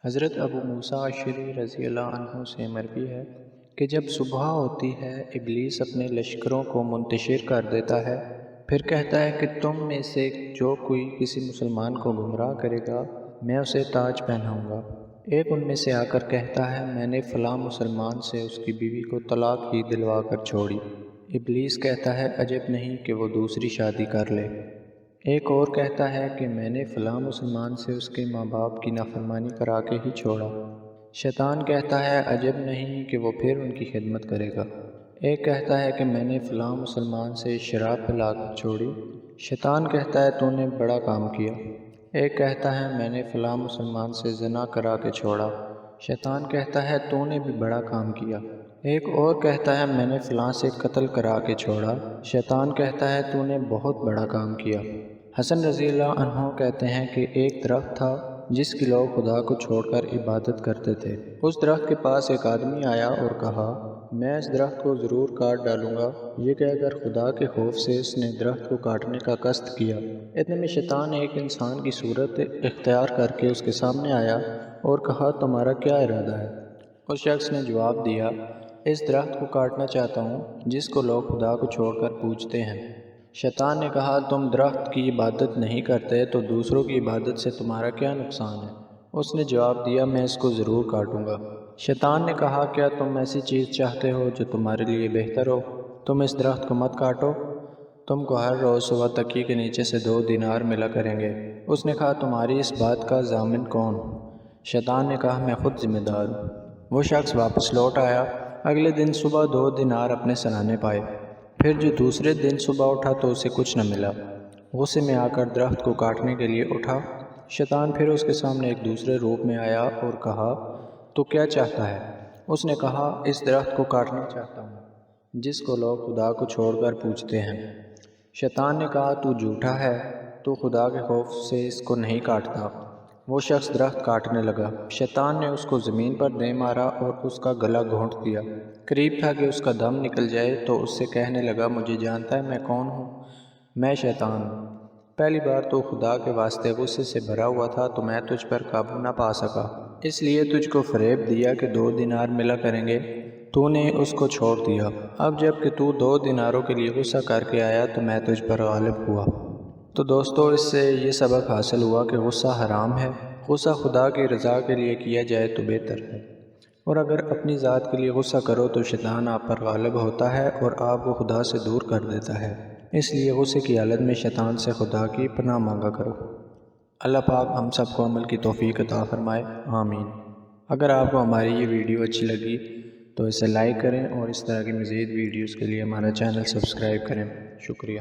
حضرت ابو موسیٰ اشعری رضی اللہ عنہ سے مروی ہے کہ جب صبح ہوتی ہے ابلیس اپنے لشکروں کو منتشر کر دیتا ہے، پھر کہتا ہے کہ تم میں سے جو کوئی کسی مسلمان کو گمراہ کرے گا میں اسے تاج پہناؤں گا۔ ایک ان میں سے آ کر کہتا ہے میں نے فلاں مسلمان سے اس کی بیوی کو طلاق ہی دلوا کر چھوڑی۔ ابلیس کہتا ہے عجب نہیں کہ وہ دوسری شادی کر لے۔ ایک اور کہتا ہے کہ میں نے فلاں مسلمان سے اس کے ماں باپ کی نافرمانی کرا کے ہی چھوڑا۔ شیطان کہتا ہے عجب نہیں کہ وہ پھر ان کی خدمت کرے گا۔ ایک کہتا ہے کہ میں نے فلاں مسلمان سے شراب پلا کر چھوڑی۔ شیطان کہتا ہے تو نے بڑا کام کیا۔ ایک کہتا ہے میں نے فلاں مسلمان سے زنا کرا کے چھوڑا۔ شیطان کہتا ہے تو نے بھی بڑا کام کیا۔ ایک اور کہتا ہے میں نے فلاں سے قتل کرا کے چھوڑا۔ شیطان کہتا ہے تو نے بہت بڑا کام کیا۔ حسن رضی اللہ عنہ کہتے ہیں کہ ایک درخت تھا جس کی لوگ خدا کو چھوڑ کر عبادت کرتے تھے۔ اس درخت کے پاس ایک آدمی آیا اور کہا میں اس درخت کو ضرور کاٹ ڈالوں گا۔ یہ کہہ کر خدا کے خوف سے اس نے درخت کو کاٹنے کا قصد کیا۔ اتنے میں شیطان ایک انسان کی صورت اختیار کر کے اس کے سامنے آیا اور کہا تمہارا کیا ارادہ ہے؟ اس شخص نے جواب دیا اس درخت کو کاٹنا چاہتا ہوں جس کو لوگ خدا کو چھوڑ کر پوجتے ہیں۔ شیطان نے کہا تم درخت کی عبادت نہیں کرتے تو دوسروں کی عبادت سے تمہارا کیا نقصان ہے؟ اس نے جواب دیا میں اس کو ضرور کاٹوں گا۔ شیطان نے کہا کیا تم ایسی چیز چاہتے ہو جو تمہارے لیے بہتر ہو؟ تم اس درخت کو مت کاٹو، تم کو ہر روز صبح تکی کے نیچے سے 2 دینار ملا کریں گے۔ اس نے کہا تمہاری اس بات کا ضامن کون؟ شیطان نے کہا میں خود ذمہ دار ہوں۔ وہ شخص واپس لوٹ آیا۔ اگلے دن صبح 2 دینار اپنے سرانے پائے۔ پھر جو دوسرے دن صبح اٹھا تو اسے کچھ نہ ملا۔ غصے میں آ کر درخت کو کاٹنے کے لیے اٹھا۔ شیطان پھر اس کے سامنے ایک دوسرے روپ میں آیا اور کہا تو کیا چاہتا ہے؟ اس نے کہا اس درخت کو کاٹنا چاہتا ہوں جس کو لوگ خدا کو چھوڑ کر پوجتے ہیں۔ شیطان نے کہا تو جھوٹا ہے، تو خدا کے خوف سے اس کو نہیں کاٹتا۔ وہ شخص درخت کاٹنے لگا۔ شیطان نے اس کو زمین پر دے مارا اور اس کا گلا گھونٹ دیا۔ قریب تھا کہ اس کا دم نکل جائے تو اس سے کہنے لگا مجھے جانتا ہے میں کون ہوں؟ میں شیطان ہوں۔ پہلی بار تو خدا کے واسطے غصے سے بھرا ہوا تھا تو میں تجھ پر قابو نہ پا سکا، اس لیے تجھ کو فریب دیا کہ 2 دینار ملا کریں گے، تو نے اس کو چھوڑ دیا۔ اب جب کہ تو 2 دیناروں کے لیے غصہ کر کے آیا تو میں تجھ پر غالب ہوا۔ تو دوستو اس سے یہ سبق حاصل ہوا کہ غصہ حرام ہے۔ غصہ خدا کی رضا کے لیے کیا جائے تو بہتر ہے، اور اگر اپنی ذات کے لیے غصہ کرو تو شیطان آپ پر غالب ہوتا ہے اور آپ کو خدا سے دور کر دیتا ہے۔ اس لیے غصے کی حالت میں شیطان سے خدا کی پناہ مانگا کرو۔ اللہ پاک ہم سب کو عمل کی توفیق عطا فرمائے، آمین۔ اگر آپ کو ہماری یہ ویڈیو اچھی لگی تو اسے لائک کریں اور اس طرح کی مزید ویڈیوز کے لیے ہمارا چینل سبسکرائب کریں۔ شکریہ۔